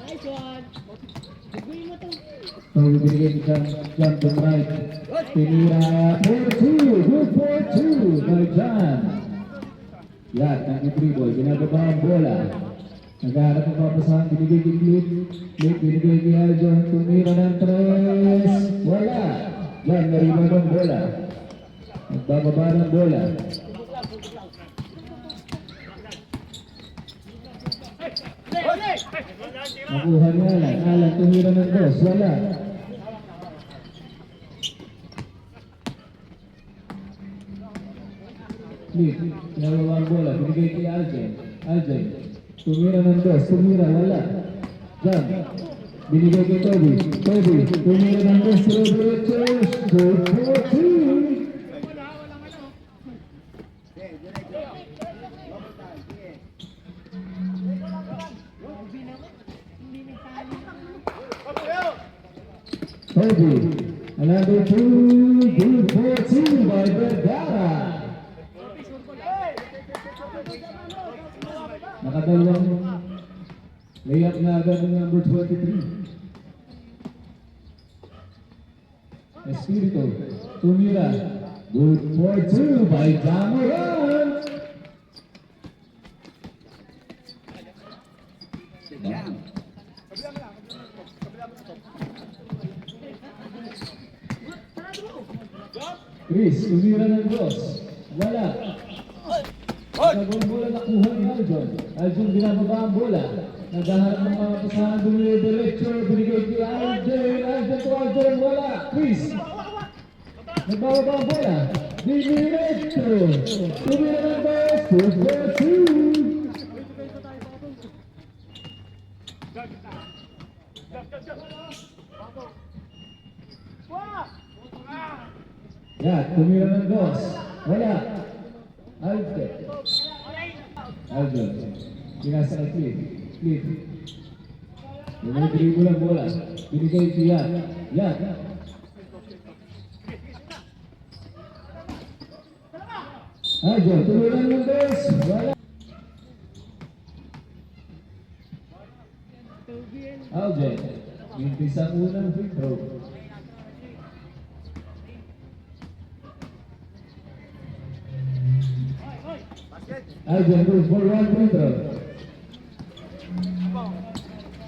So we begin jump to right. Tinira 4-2. Good 4-2 by John. Yan, nag-dribble. Ginagawa ang bola. Naghahanap ng papasahan. Binigay kay Clip. Clip, binigay kay Aljon. Tumira ng 3. Wala. Yan, nariban ang bola. Nagbababa ng bola. Nakuha ni Alan. Alan, tumira ng 2. Wala. Clip, ginagawa ang bola. Binigay kay Aljon. Aljon. Tumira ng 2. Tumira, wala. Jan. Binigay kay Toby. Toby. Tumira ng 2. Good 4-2. Toby, another 2, good 4-2 by Vergara. Nakadalawang layup na agad ng number 23. Espirito, tumira, good 4-2 by Dameron. Chris, tumira ng 2. Wala. Nagawang bola nakuha ni Aljon. Aljon binababa ang bola. Naghaharap ng mga pasahan, bumili diretso, binigay kay Aljon. Aljon to Aljon, wala. Chris. Nagbababa ang bola. Diretso. Tumira ng 2. 4-2. Yan, tumira ng 2. Wala. Aljon. Aljon. Pinasa kay Clip. Clip. Binigay ang bola. Binigay kay Yan. Yan. Aljon, tumira ng 2. Wala. Aljon. Mintis ang unang free throw. Aljon goes for 1 free throw.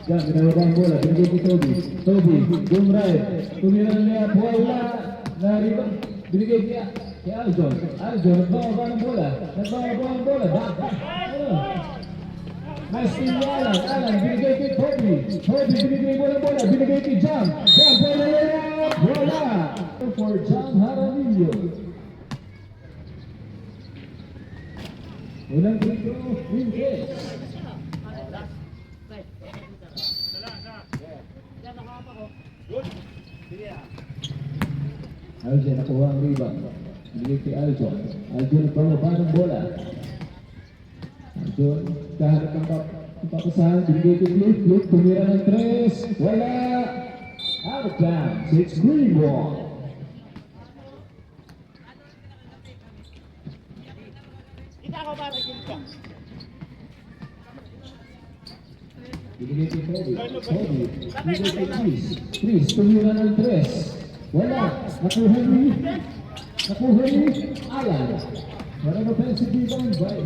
Yan, ginagawa ang bola. Binigay kay Toby. Toby, zoom right. Tumira niya, wala. Nariban. Binigay kay Aljon. Aljon, nagbababa ng bola. Nagbababa ng bola. Nice team ni Alan. Alan, binigay kay Toby. Toby, binigay mo ng bola. Binigay kay Jam. Jam, bola. For Jam Jaramillo. Unang free throw, Winches. Aljon nakuha ang rebound. Binigay kay Aljon. Aljon nagbababa ng bola. Aljon, kaharap ang papasahan. Binigay kay Clip. Clip, tumira ng 3. Wala. Out of bounds. It's green ball. Binigay kay Toby. Toby. Binigay kay Chris. Chris, tumira ng 3. Wala. Nakuha ni Alan. Walang offensive rebound by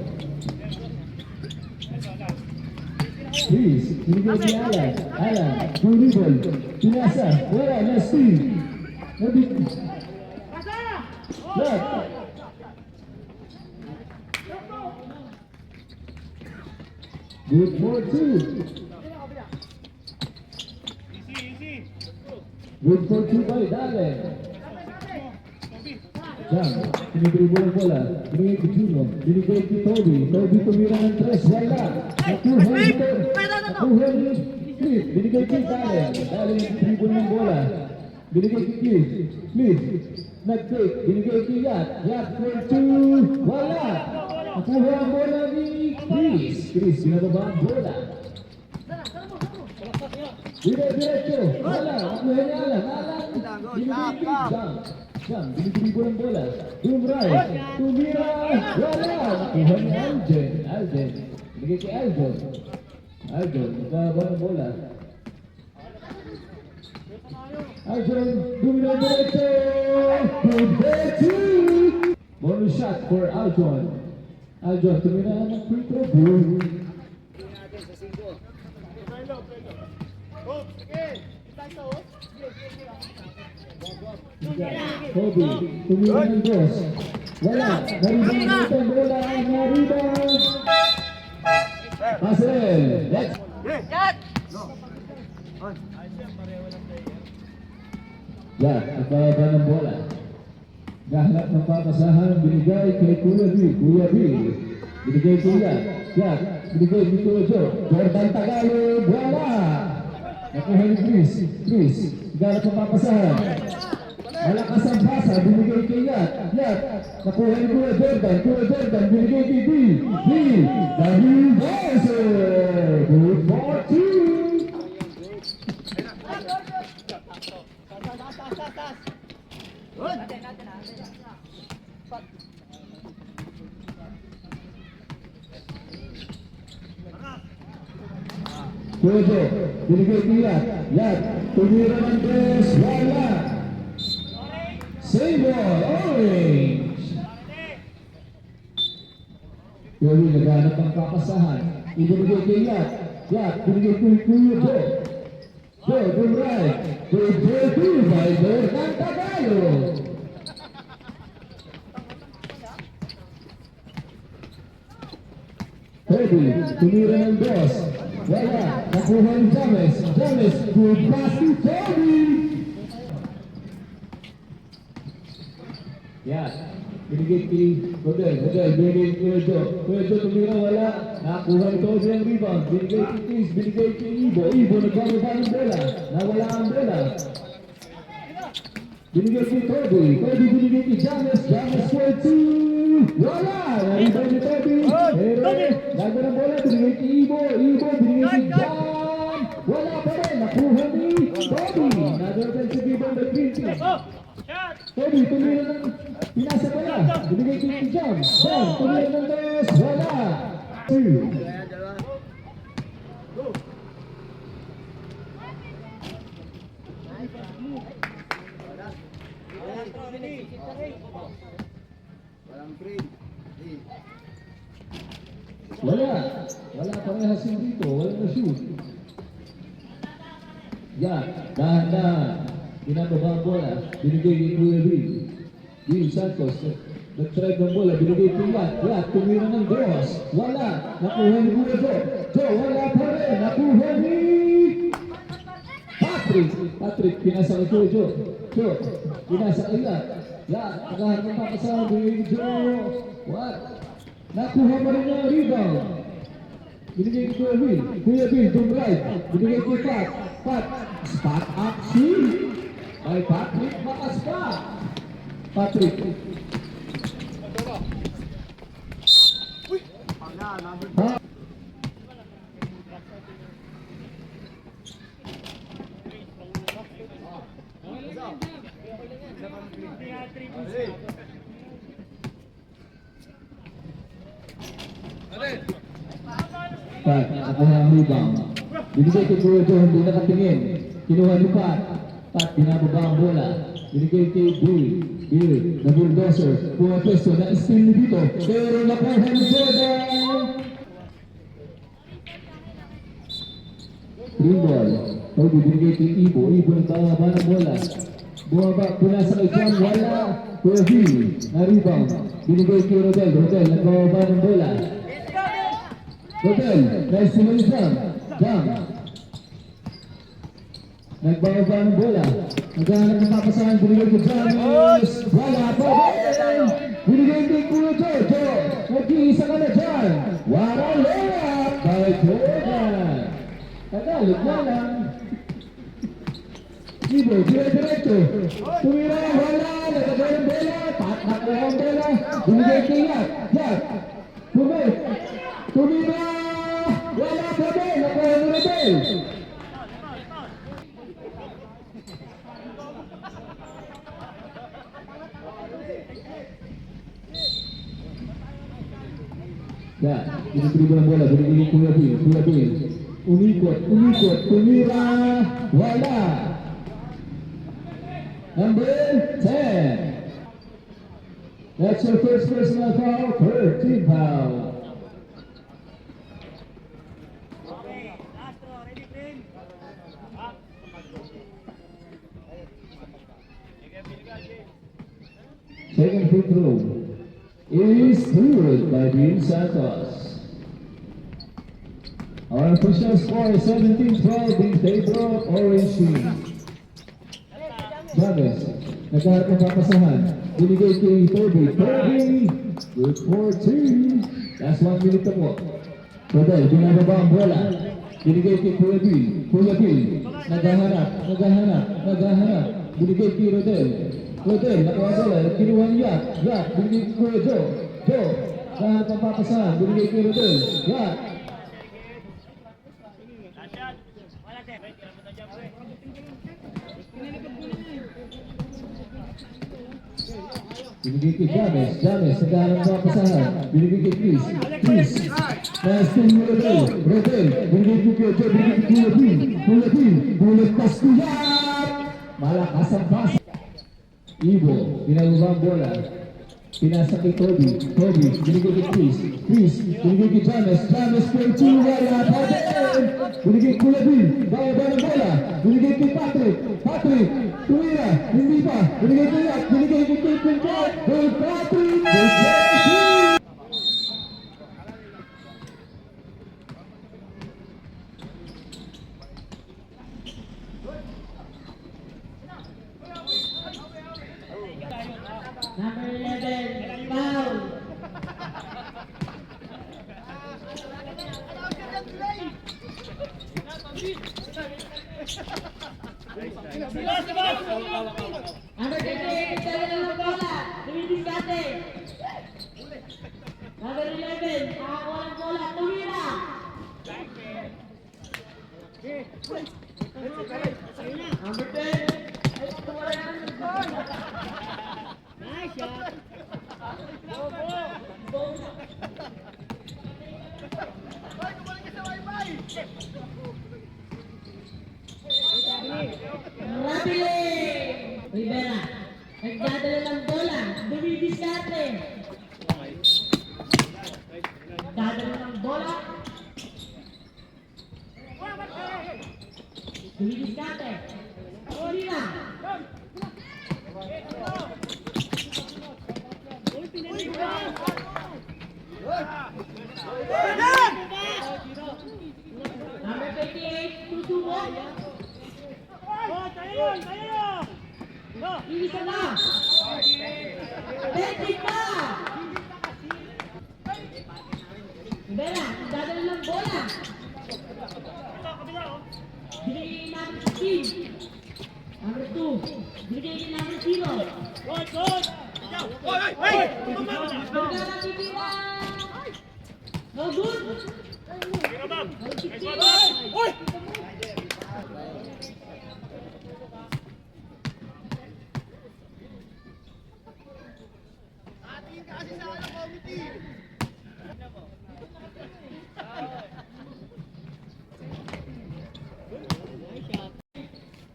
Chris. Binigay kay Alan. Alan. Dribble. Pinasa. Wala. Na-steal. Left. Good 4-2. Good 4-2 by Dalen. Jam, pinidribble ang bola. Binigay kay Juno. Binigay kay Toby. Toby tumira ng 3. Wala. Nakuha ni Cliff. Binigay kay Dalen. Dalen dribble ng bola. Binigay kay Cliff. Cliff. Nag-take. Binigay kay Yat. Yat 4-2. Wala. Nakuha ang bola ni Chris. Chris, binababa ang bola. Diretso. Wala. Nakuha ni Alan. Binigay kay Jam. Binigay ang bola. Right. Tumira. Wala. Nakuha ni Aljon. Binigay kay Aljon. Nagbababa ang bola. Arjun, Dumino Diretso! Diretso! Bonus shot for Arjun. Arjun, tumira ng free throw. Boom! Kobe, tumira ng dos. Wala, naribang itong bola, naribang. Pasel, let's. Yan, nagpapaba ng bola. Gahanap ng papasahan, binigay kay Kuya B. Kuya B. Binigay Kuya. Yan, binigay ni Kuya Joe. Jordan Tagalog, wala. Nakuha ni Chris. Chris, gahanap ng papasahan. Malakas ang basa, binigay kay Yat. Yat, nakuha ni Kuya Jordan. Kuya Jordan, binigay kay B. B, dahil Bowser. Good for two. Kuya Joe, binigay kay Yat. Yat, tumira ng tres, wala. Save ball, orange. Kuya Will, naghanap ang papasahan. Ibinigay kay Yat. Yat, binigay kay Kuya Joe. Joe, good right. Good Joe, by Jordan Tagalog. Kobe, tumira ng dos. Wala, nakuha ni James. James, good pass to Kobe. Yan, binigay kay Rodel. Rodel, binigay kay Kuya Joe. Kuya Joe, tumira, wala. Nakuha ni Kobe ang rebound. Binigay kay Chris, binigay kay Ibo. Ibo, nagbababa ng bola. Nawala ang bola. Binigay kay Kobe. Kobe, binigay kay James. James for two. Wala, naribay ni Kobe. Pero, bago ng bola, binigay kay Ibo. Ibo, binigay kay Jam. Wala pa rin, nakuha ni Kobe. Nadorgan si Ibo ng green team. Kobe, tumira ng pinasa pala. Binigay kay Jam. Jam, tumira ng dos. Wala. Two. Wala. Wala parehas yung dito. Wala na shoot. Yan. Dahan-dahan. Binababa ang bola. Binigay kay Kuya Will. Will Santos. Nag-try ng bola. Binigay kay Yat. Yat. Tumira ng dos. Wala. Nakuha ni Kuya Joe. Joe. Wala pa rin. Nakuha ni Patrick. Patrick. Pinasa kay Kuya Joe. Joe. Pinasa kay Yat. Yat. Nakahan ng pakasama. Binigay kay Joe. What? Nakuha pa rin ang rebound. Binigay kay Kuya Will. Kuya Will, doon right. Binigay kay Pat. Pat. Spot up shoot. By Patrick Makaspat. Patrick. Ha? Pat, nakuha ang rebound. Binigay kay Kuya Joe, hindi nakatingin. Kinuha ni Pat. Pat, binababa ang bola. Binigay kay Bill. Bill, na bulldozer. Pumapesto na steal dito. Pero nakuha ni Jordan. Green ball. Kobe, binigay kay Ibo. Ibo nagbababa ng bola. Bumaba, punasa kay John. Wala. Kuya Bill, na rebound. Binigay kay Rodel. Rodel, nagbababa ng bola. Rodel, nice to meet you. Jam. Nagbababa ng bola. Naghahanap ng papasahan. Binigay ko James. Wala pa rin. Binigay kay Kuya Jojo. Nag-iisa ka na dyan. Wala layup by Jordan. Tagalog na lang. Ibo, dire-diretso. Tumira, wala. Nagagay ang bola. Nakuha ang bola. Binigay kay Yat. Yat. Tumira. Wala pa rin. Nakuha ang Rodel. Ya, ini dribble bola, binigay Kuya Bill. Kuya Bill. Umikot, tumira, wala. number 10. That's your first personal foul, third team foul. Second free throw is good by Dean Santos. Our official score is 17-12 in favor of Orange Team. Chavez, nagkaharap ng papasahan. Binigay kay Toby. Toby, good for 2. Last 1 minute na po. Rodel, binababa ang bola. Binigay kay Kuya Bill. Kuya Bill, naghahanap. Binigay kay Rodel. Rodel, nakuha bola. Kinuha niya. Yak, binigay kay Kuya Joe. Joe, naghahanap ang papasahan. Binigay kay Rodel. Yak. Binigay kay James, naghahanap ng papasahan. Binigay kay Chris. Nice to you, Rodel. Binigay kay Kuya Joe, binigay kay Kuya Bill. Bulat pas kuya! Malakas ang pasa. Ibo, binababa ang bola. Pinasa kay Toby, binigay kay Chris, binigay kay James for 2, wala pa din. Binigay kay Kuya Bill, bababa ng bola. Binigay kay Patrick, tumira, hindi pa. Binigay kay Yak, binigay kay Patrick, Number 11, foul. Number 38, dala ng bola. Dumidiskarte. Number 11, nakakuha ng bola. Tumira. Number 10. Nice shot. Rapile! Rivera, nagdadala ng bola, dumidiskarte. Dadala ng bola. Dumidiskarte. Olina. Number 28, Tutubo. Isa na. Bentik pa. Rivera, dadala ng bola. Binigay number 16. Number 2. Binigay number 0. Vergara titira. No good.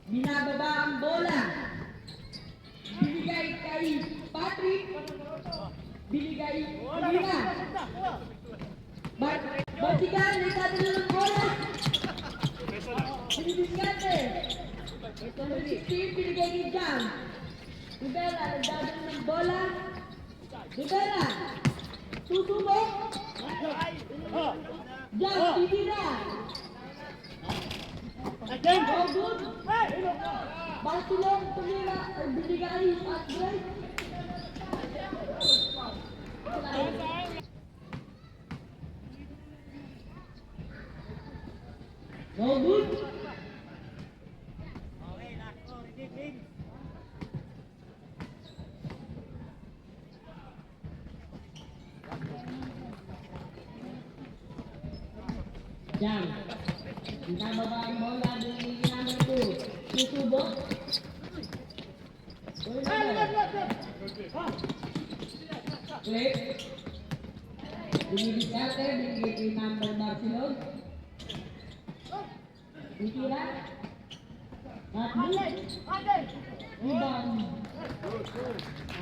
Binababa ang bola. Binigay kay Patrick. Binigay Lina. Batikan, nagdadala ng bola. Binibiskarte. Number 16, binigay kay Jam. Rivera, nagdadala ng bola. Rivera, susubok. Jam, titira. No good. Barcelona, tumira. Binigay at break. No good. Jam. Binababa ang bola, binigay number 2. Susubok. Click. Binibiskarte, binigay kay number Barcelona. Titira. Not good. Rebound.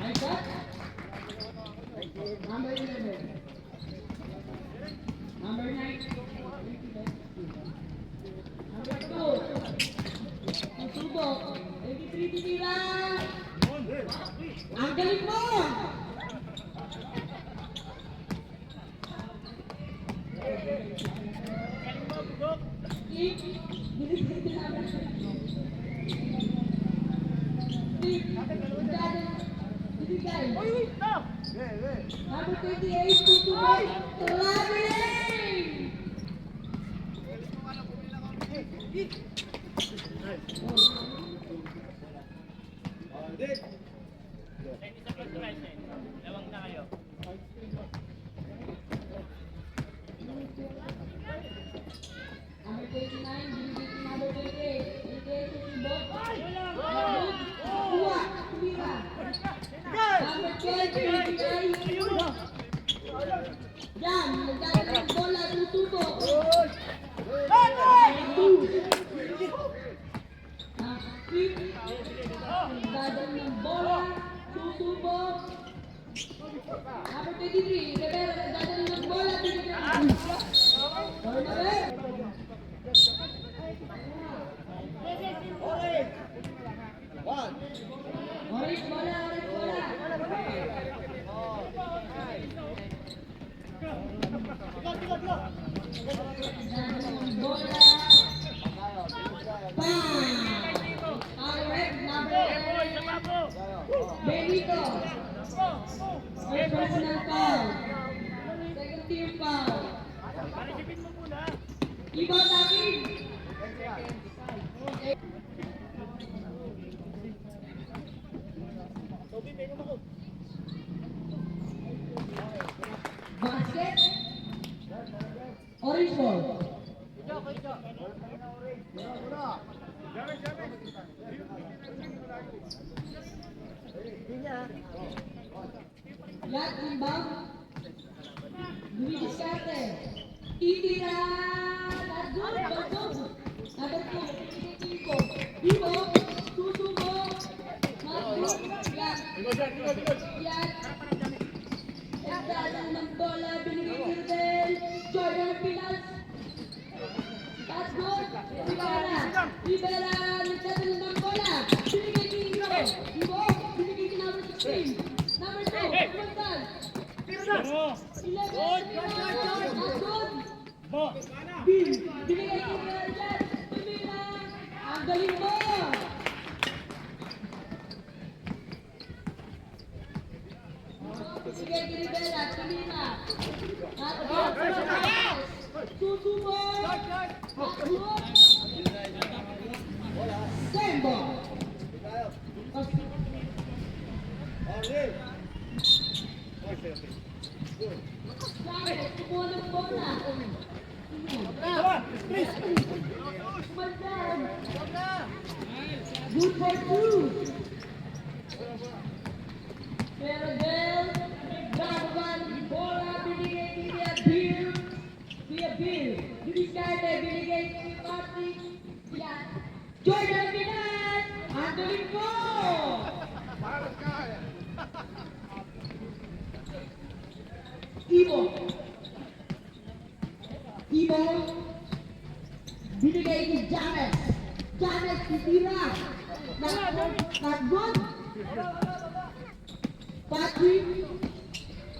Nice shot. Number 11. Number 9. Number 2. Susubok. 83 titira. Ang galing mo! Number 28, Susubok. Traveling! Number 29, binigay si number 28. Binigay si Susubok. Kuha, tumira. Number 12, binigay. Yan, nagdadala ng bola, Susubok. Number 2. Nagdadala ng bola, Susubok. Number 23, Rivera, nagdadala ng bola, binigay. Turnover. Orange bola, orange bola. Bola. Bang! Alright, number 11. Benito. First personal foul. Second team foul. Ibaw natin. Basket. Orange ball. Lat inbound. Luis Carte. Titira. Good. Number 2. Tiko. Ibo. Susubok. Magdut. Yan. Nagdadala ng bola. Binigay Kirdel. Jordan Pinas. Good. Rivera. Nagdadala ng bola. Binigay Tiko. Ibo. Binigay ki number 16. Number 2. Kumandal. 11. Good. Bill. Binigay ki Kirdel. Tumira. Ang galing mo. Binigay ki Rivera. Tumira. Susubok. Good. Same ball. Suarez, kumuha ng bola. Kumandal. Good for 2. Pero Del, nagbababan, bola, binigay kay Bill. Luis Carte, binigay kay Patrick. Yan. Jordan Pinas! Ang galing mo! Ibo, binigay kay James. James, titira. Not good.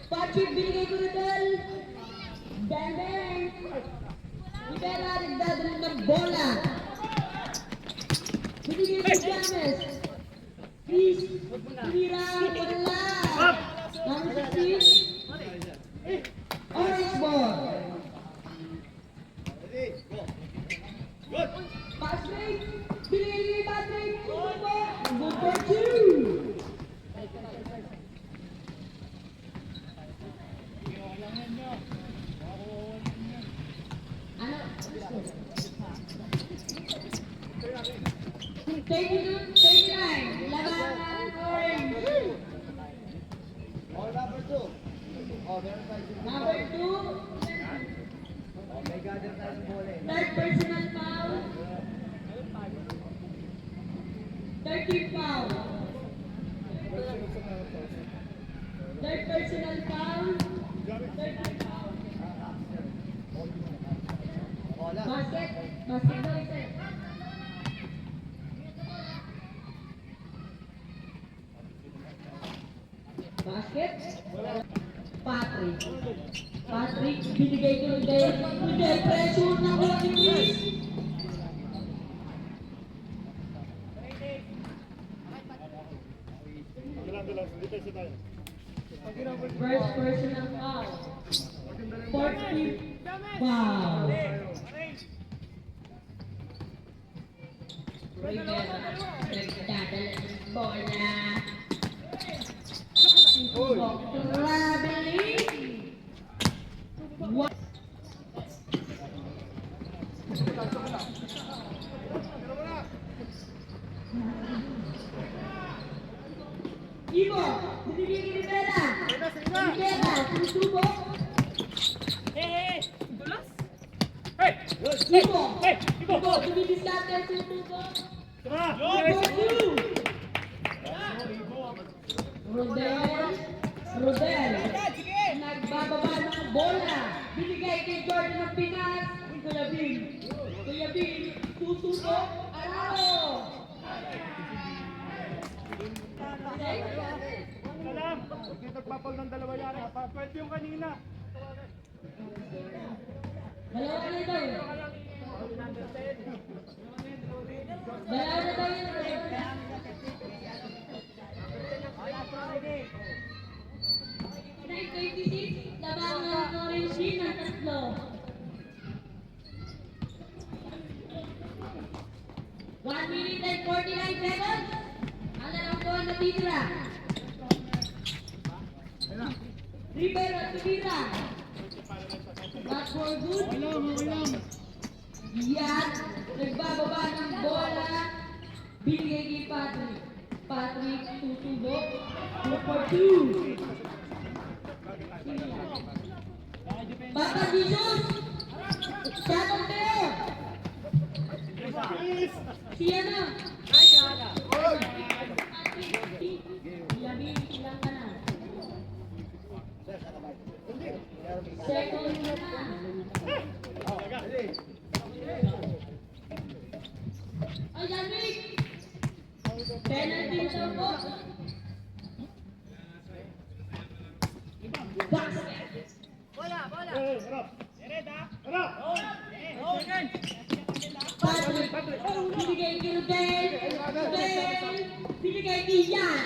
Patrick, binigay ko na dal. Bang. Rivera, nagdadala ng bola. Binigay kay James. Please, titira. Wala. Number 16. Orange ball. Patrick, binigay kay Patrick. Good for 2. Ano? 39. Labanan orange. Number 2. Third personal foul. 13 foul. Third personal foul. Basket. Basket daw isa. Basket. Patrick. Patrick, binigay ko ng Del. Del, pressure na ko ni Chris. First personal foul. Fourth team foul. Rivera, nagdadala ng bola. Traveling. One. Ibo, binigay ni Rivera. Rivera, susubok. Ibo, Ibo, dumidiskarte, susubok. Rodel, nagbababa ng bola. Binigay kay Jordan ng Pinas. Kuya Bin, susubok. Araro. Salam! Huwag yung nagpapal ng dalawa yan ha. Pwede yung kanina. Dalawa na ito. Dalawa na tayo. 9:26, labangan ng Orange Team ng tatlo. 1 minute and 49 seconds. Ang larong doon natitira. Rivera, titira. Back for good. Yan. Nagbababa ng bola. Binigay kay Patrick. Patrick, tutubok. 2 for 2. Papa Jesus! Sakot kayo! Siya na! Ilang ka na. Second na. Ay, Yannick! Penalty daw po. Basket! Patrick, binigay kay Rodel. Rodel, binigay kay Yan.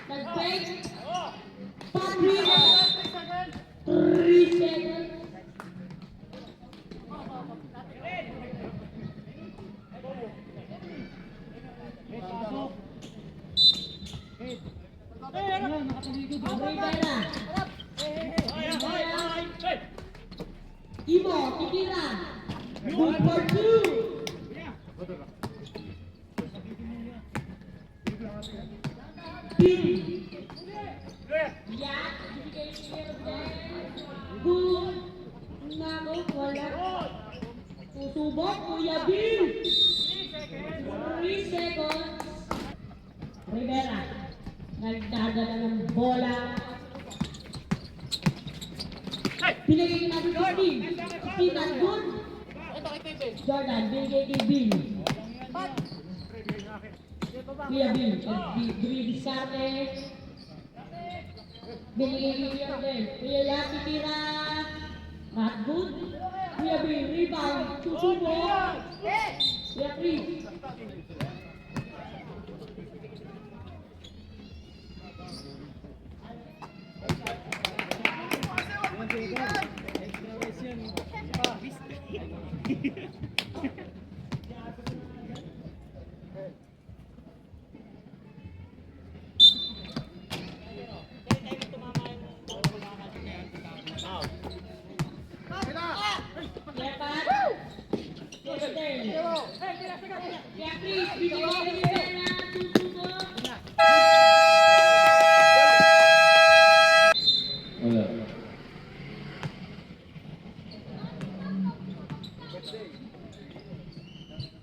Nag-break. Patrick, 3 seconds. Rivera. Ibo, titira. Good for 2. Bill. Yan, binigay kay Rodel. Good. Nako, wala. Susubok, Kuya Bill. 3 seconds. Rivera. Nagdadala ng bola. Binigay natin si Steve. Steve nandun. Jordan, binigay kay Bill. Kuya Bill, dumidiskarte. Binigay kay Kuya Bill. Kuya Yaki tira. Not good. Kuya Bill, rebound. Susubok. Kuya Chris. Wala.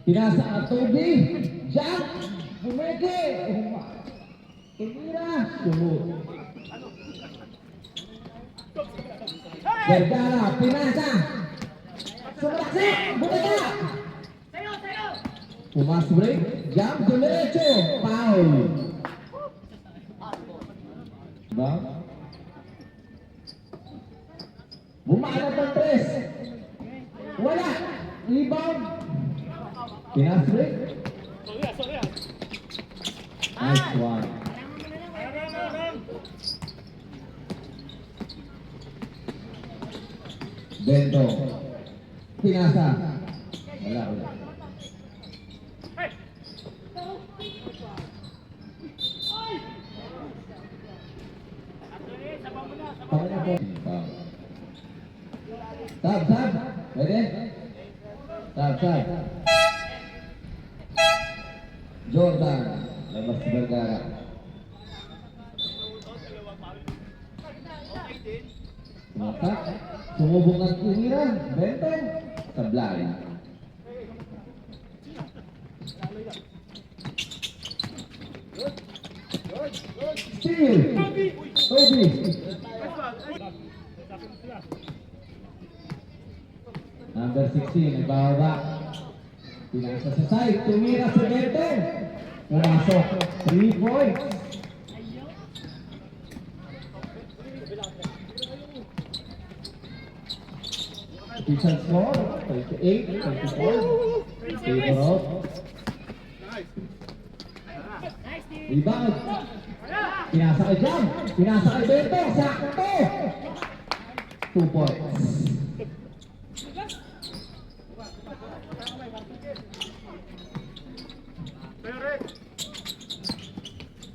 Pinasa ang Toby. Jack. Bumeke. Tumira. Sumut. Vergara, pinasa. Sumaksik, bumaba. Pumas break, jump to derecho, foul. Diba? Bumanat ng 3. Wala. Rebound. Pinas break. Nice one. Bento. Pinasa. Wala. Sab. Pwede? Sab. Jordan. Labas si Vergara. Tumatak. Sumubok ng tiniran. Bento. Sablay. Steal. Toby. Number 16, nagbababa. Pinasa sa side, tumira si Bento. Pumasok, 3 points. Official score, 28-24. Favor of. Rebound. Pinasa kay Jam. Pinasa kay Bento. Sakto. 2 points.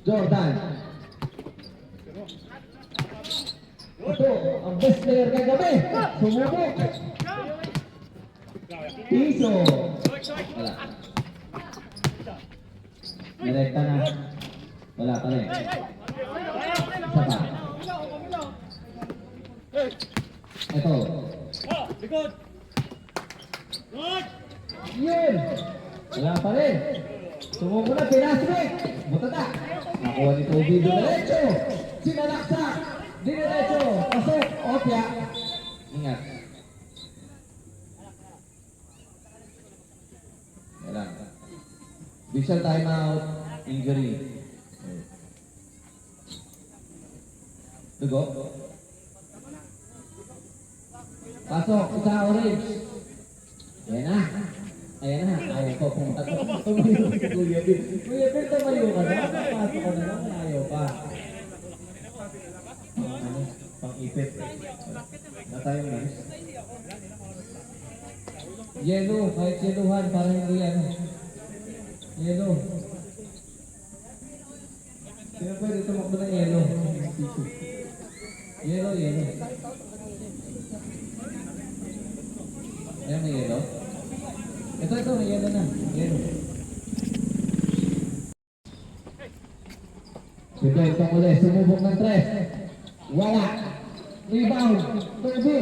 Jordan. Ito, ang best player kagabi. Sumubok. Piso. Wala. Direkta na. Wala pa rin. Isa pa. Ito. Yun. Wala pa rin. Sumuko na, pinasbik. Butata. Nakuha ni Toby. Dinerecho. Sinalaksak. Dinerecho. Pasok. Opya. Ingat. Wala. Visual timeout. Injury. Dugo. Pasok. Isa orange. Ayan na. Ayan na. Ayaw ko. Pumunta ko. Tumayo si Kuya Bill. Kuya Bill, tumayo ka na. Pasok ka na lang. Ayaw pa. Pang-ipit. Na tayo na. Yellow. Kahit yellowhan. Parang hindi yan. Yellow. Sino pwede tumakbo ng yellow? Yellow. Ayan, may yellow. Ito, may yellow na. Yellow. Si Bento ulit, sumubok ng 3. Wala. Rebound. Toby.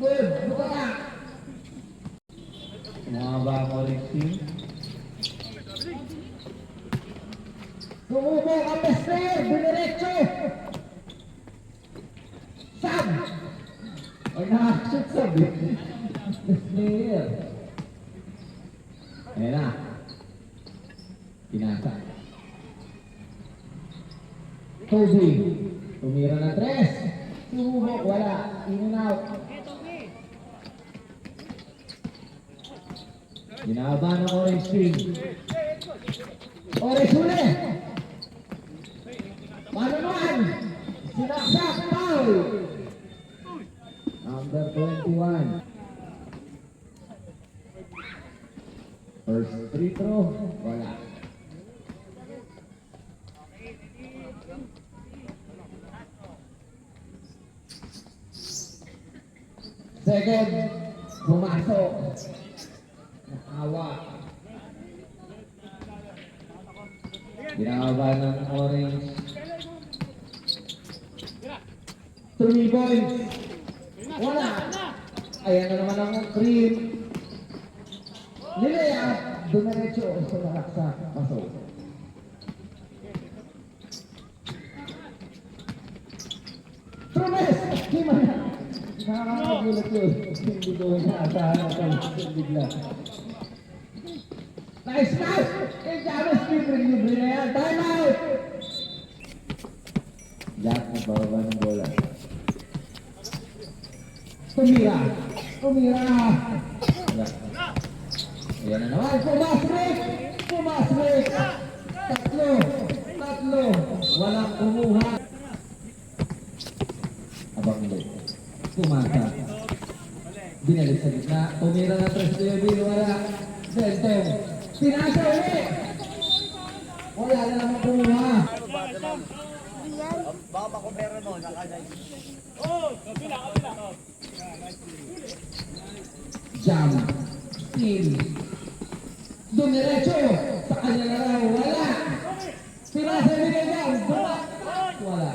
Good. Buka ka. Mga mo rin team. Sumubok ang best player. Dinerecho. Sab. Ay, nakashoot sabi. Best player. Ayan na. Pinasa. Toby. Tumira na 3. Sumubok. Wala. In and out. Ginaba ng orange team. Orange huli. Paano naman? Sinaksak. Foul. Number 21. First free throw. Wala. Second. Pumasok. Nakawa. Ginaba ng orange. 3 points. Wala. Ayan na naman ang green. Nilaya. Dumiretso sa nakaksa. Pasok. Trumes! Lima na! Nakakagulat yun. Hindi ko inaasahan at bigla. Nice pass! Kay James, libre na yan. Time out! Jack, nagbababa ng bola. Tumira! Wala. Ayan na naman. Pumasrik! Tatlo! Walang kumuha. Abang ulit. Pumasa. Binalik sa gitna. Tumira na tres to yung wala. Bentong. Pinasa ulit! Wala na naman kumuha. Baka makumera mo, nakalay. Jam. Steal. Dumiretso. Sa kanya na raw. Wala. Pinasa ni Jam. Wala.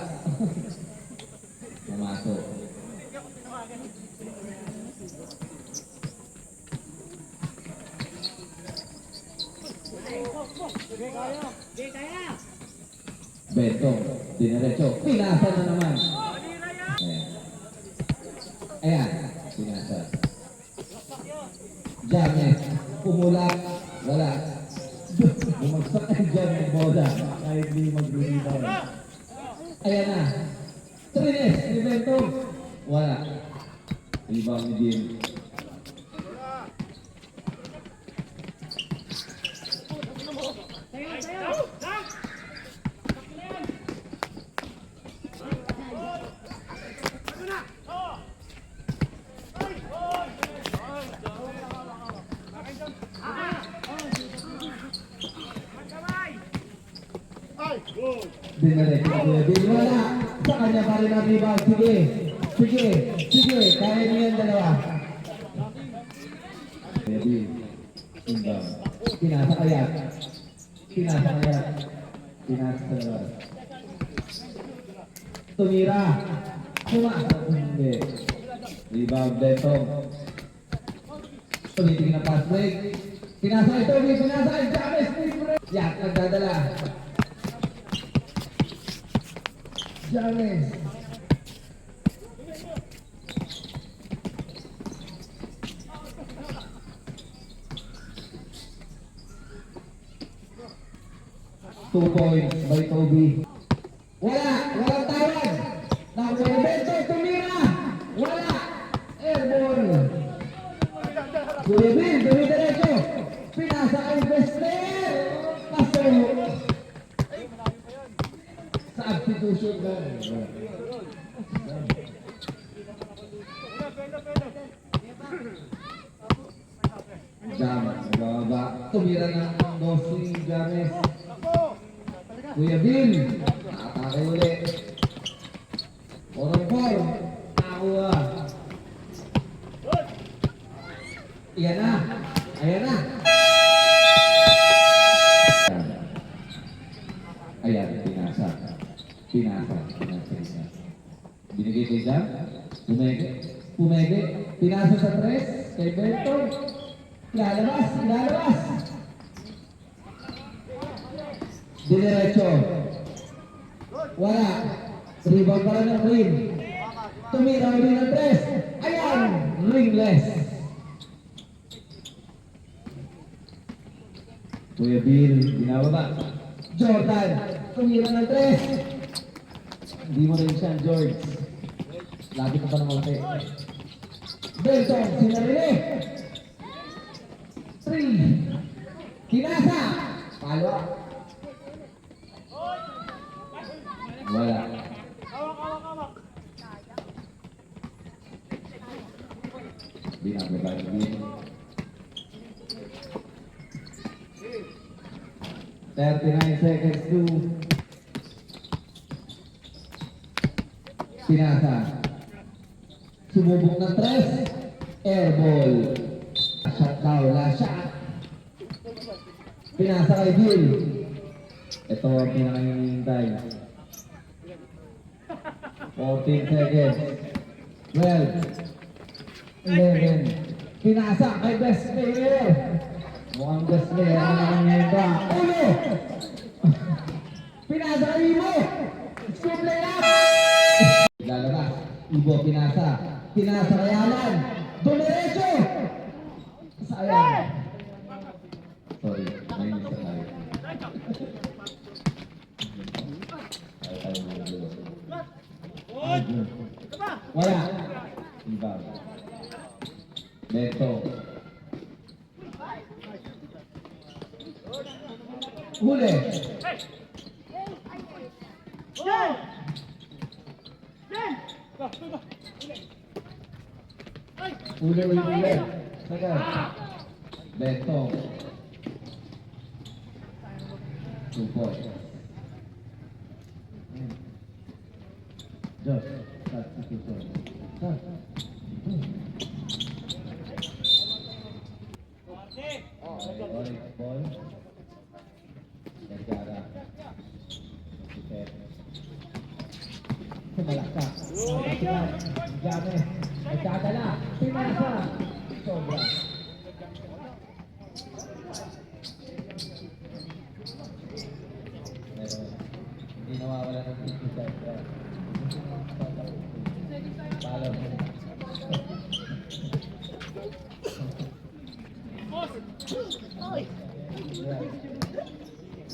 Pumasok. Bentong. Diniretso. Pinasa na naman. Ayan. Pinasa. James. Pumulak. Wala. Bumagsak ang Jam ng bola. Kahit di mag-rebound. Ayan na. Trines. Ni Bentong. Wala. Rebound ni Jim. Dinarek na Kuya wala. Sa kanya pa rin ang rebound. Sige. Kaya niyo yan dalawa. Kuya Bill. Inbound. Pinasa kaya. Pinasa sa labas. Tumira. Pumasok. Hindi. Rebound Bentong. Tumitingin na pass break. Pinasa ito. Pinasa kay James. Yak, nagdadala. James. Two points by Toby. Walang tawag. Nakuwelbeto, tumira. Wala. Airball. Kuya Bill, diretso. Pinasa kay Bester. Kaso. Substitution na. Jam, bababa. Tumira na ang dos ni James. Kuya Bill, nakatake ulit. 4-4. Nakuha. Ayan na. Ayan, pinasa. Binigay kay Jam. Pumege. Pinasa sa tres. Kay Bentong. Lalabas. Diretso. Wala. Rebound para ng Ring. Tumira ulit ng tres. Ayan. Ringless. Kuya Bill, binababa. Jordan. Tumira ng tres. Hindi mo rin siya, George. Lagi ka pa ng malaki. Bentong, sinarili. 3. Kinasa. Palo. Wala. Binababa din. 39 seconds to Pinasa. Sumubok ng tres. Airball. Shot daw. Last shot. Pinasa kay Bill. Ito ang pinakahihintay. 14 seconds. 12. 11. Pinasa kay best player. Mukhang best player ang nangyayari. Ulo! Pinasa kay Imo. Scoop layup. Lalabas. Ibo, pinasa. Pinasa kay Alan. Dumiretso! Sayang. Sorry, may misa tayo. Tayo mga dulo. Wala. Iba. Beto. Huli. Uli. Sagar. Beto. 2 points. Josh, substitution. Orange ball. Vergara. Super. Sumalaksa. Game. Nagdadala. Pinasa. Sobra. Pero hindi nawawala ng 50 cents. Palo.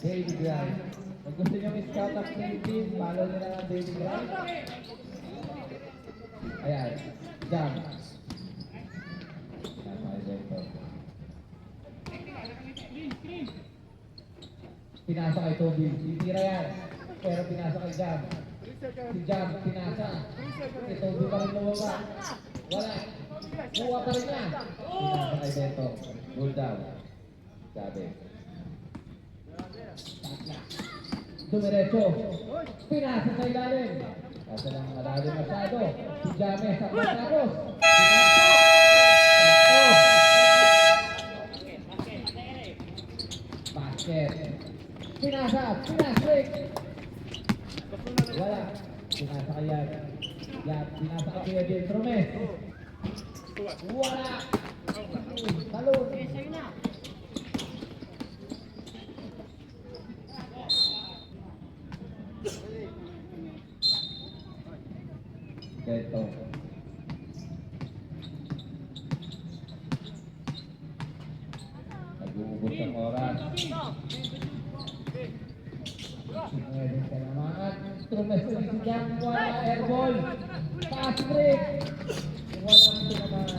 David Grimes. Kung gusto nyo i-scout up ng team, follow nyo na lang David Grimes. Ayan. Jam. Ayan, mga Beto. Pinasa kay Toby. Titira yan. Pero pinasa kay Jam. Si Jam, pinasa. Si Toby pa rin lumaba. Wala. Buwa pa rin niya. Pinasa kay Beto. Goal down. Sabi. Dumiretso. Pinasa sa ilalim. Kasi lang malalim masyado. Si James sa pagkakos. Basket. Pinasa. Pinaslik. Wala. Pinasa kaya. Yan. Pinasa ka kaya din. Tromes. Wala. Talon. Beto. Nag-uubos ang oras. Ngayon ka naman. Trumes ulit si Jam. Wala. Airball. Pass break. Wala ito naman.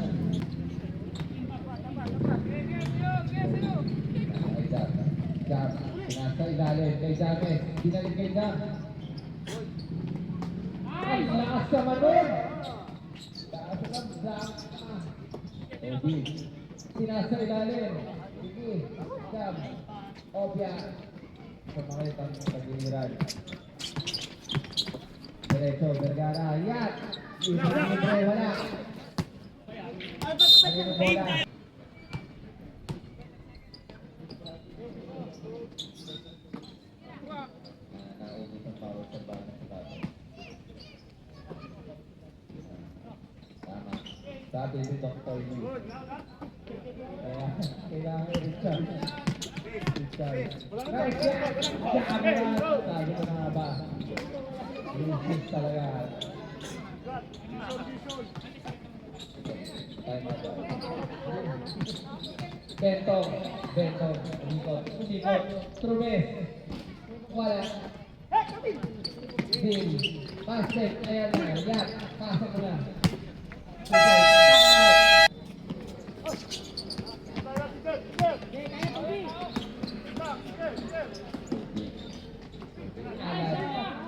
Kay Jam. Jam. Pinasa ilalim. Kay James. Binalik kay Jam. Ay, lakas ka man nun! Lakas ka man, Jam. Eddie. Pinasa ilalim. Sige. Jam. Obya. Sumakit ang pag-iniran. Diretso, Vergara. Yan! Wala. Ayun ang bola. Naubos ang power sa bata sa bata. Tama. Sabi ni Dr. Lee. Kaya, kailangan i-recharge. Right, yan! Sabi ko na nga ba? Lusis talaga. Time out. Beto. Umikot. Trumes. Wala. Bill. Basket. Ayan na. Yan. Pasok mo na.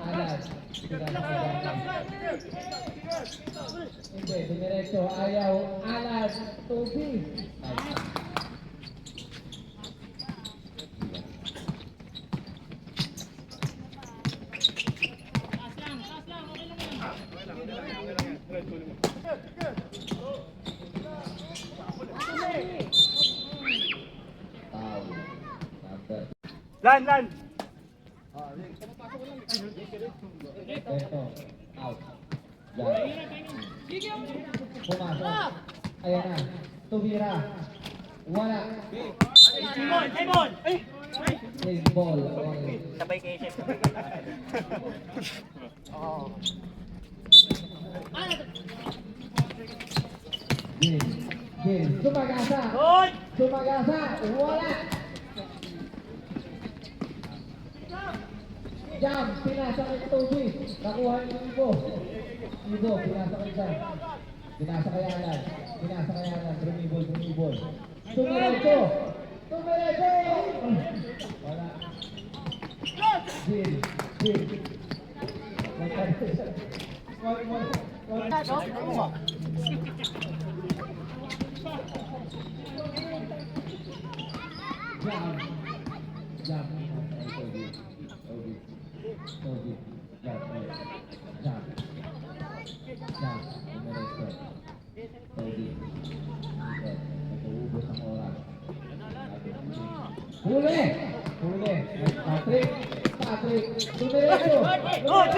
Alas. Hindi, dumiretso. Ayaw. Alas. Tubi. Lan! Beto. Out. Yan. Pumasok. Ayan na. Tumira. Wala. Timon! Baseball. Sabay kay Chef. Oo. Pinasa, wala. Jam, pinasa kay Toby. Nakuha yung Ibo. Ibo, pinasa kay Jam. Pinasa kay Alan. Pinasa kay Alan. Drumibol. Tumiretso. Wala. Jill. Jam. Toby. Jam. Tumiretso. Toby. Nag-uubos ang oras. Huli! Patrick! Tumiretso! Oy,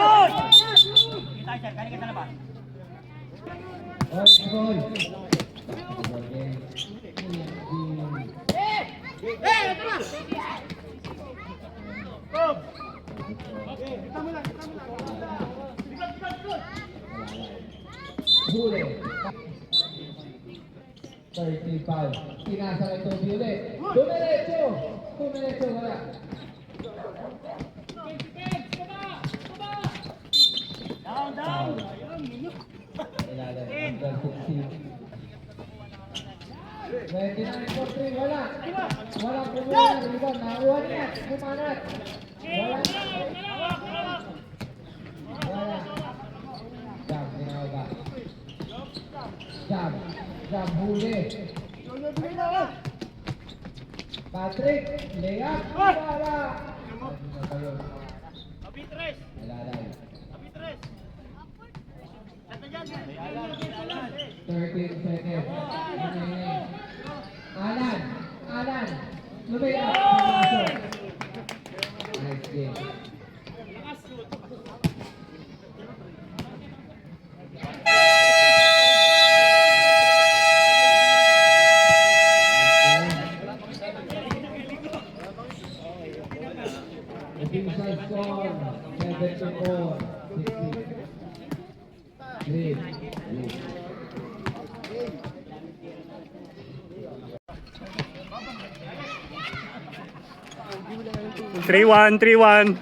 Huli! 35. Pinasa kay Toby ulit. Tumiretso, wala. Down. Ilalim, under 16. 29-3, wala. Wala kumuha. Rebound, nakuha niya. Kumanat. Wala. Jam, ginawa. Jam, huli. Patrick, layup. Wala. Ilalim. 13 seconds. Alan. Lumayas. Nice game. Official score 7-4. 3-1.